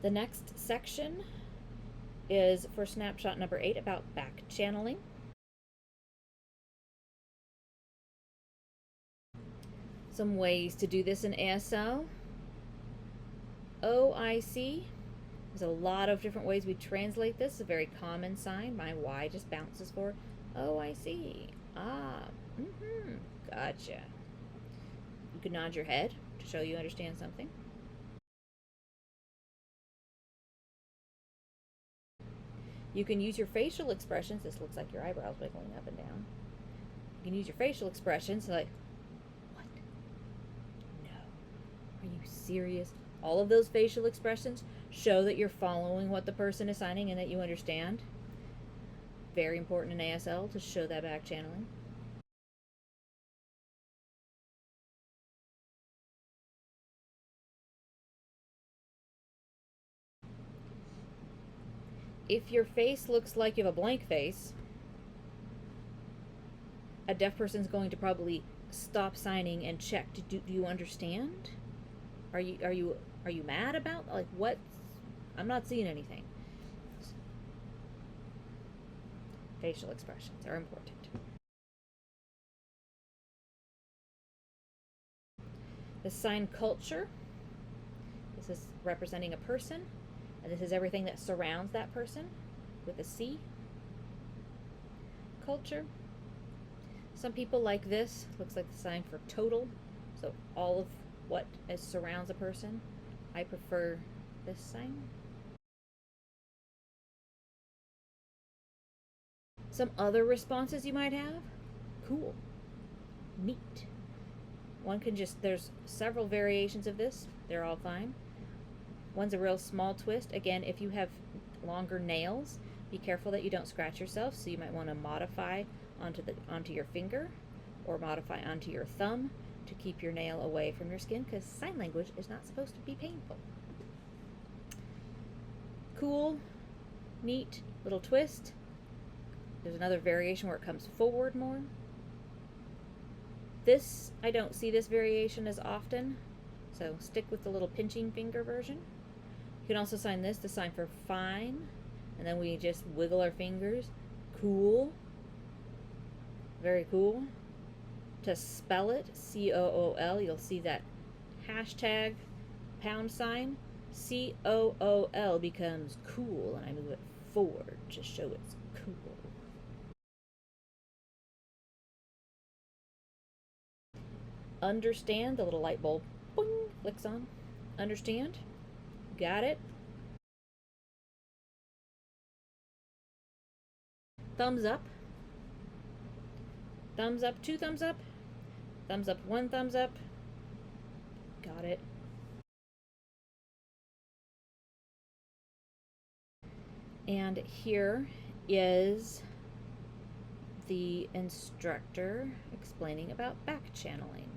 The next section is for snapshot number 8 about back channeling. Some ways to do this in ASL. OIC. There's a lot of different ways we translate this. It's a very common sign. My Y just bounces for OIC. Ah, gotcha. You can nod your head to show you understand something. You can use your facial expressions. This looks like your eyebrows wiggling up and down. You can use your facial expressions like, what? No. Are you serious? All of those facial expressions show that you're following what the person is signing and that you understand. Very important in ASL to show that back channeling. If your face looks like you have a blank face, a deaf person's going to probably stop signing and check. Do you understand? Are you mad about, like, what? I'm not seeing anything. Facial expressions are important. The sign culture. This is representing a person, and this is everything that surrounds that person with a C. Culture. Some people like this. Looks like the sign for total. So all of what surrounds a person. I prefer this sign. Some other responses you might have. Cool. Neat. One can just, there's several variations of this. They're all fine. One's a real small twist. Again, if you have longer nails, be careful that you don't scratch yourself. So you might want to modify onto your finger or modify onto your thumb to keep your nail away from your skin, because sign language is not supposed to be painful. Cool, neat, little twist. There's another variation where it comes forward more. This, I don't see this variation as often, so stick with the little pinching finger version. You can also sign this, the sign for fine, and then we just wiggle our fingers. Cool. Very cool. To spell it, C-O-O-L, you'll see that hashtag pound sign. C-O-O-L becomes cool, and I move it forward to show it's cool. Understand, the little light bulb boing, flicks on. Understand? Got it? Thumbs up. Thumbs up, 2 thumbs up. Thumbs up, 1 thumbs up. Got it. And here is the instructor explaining about back channeling.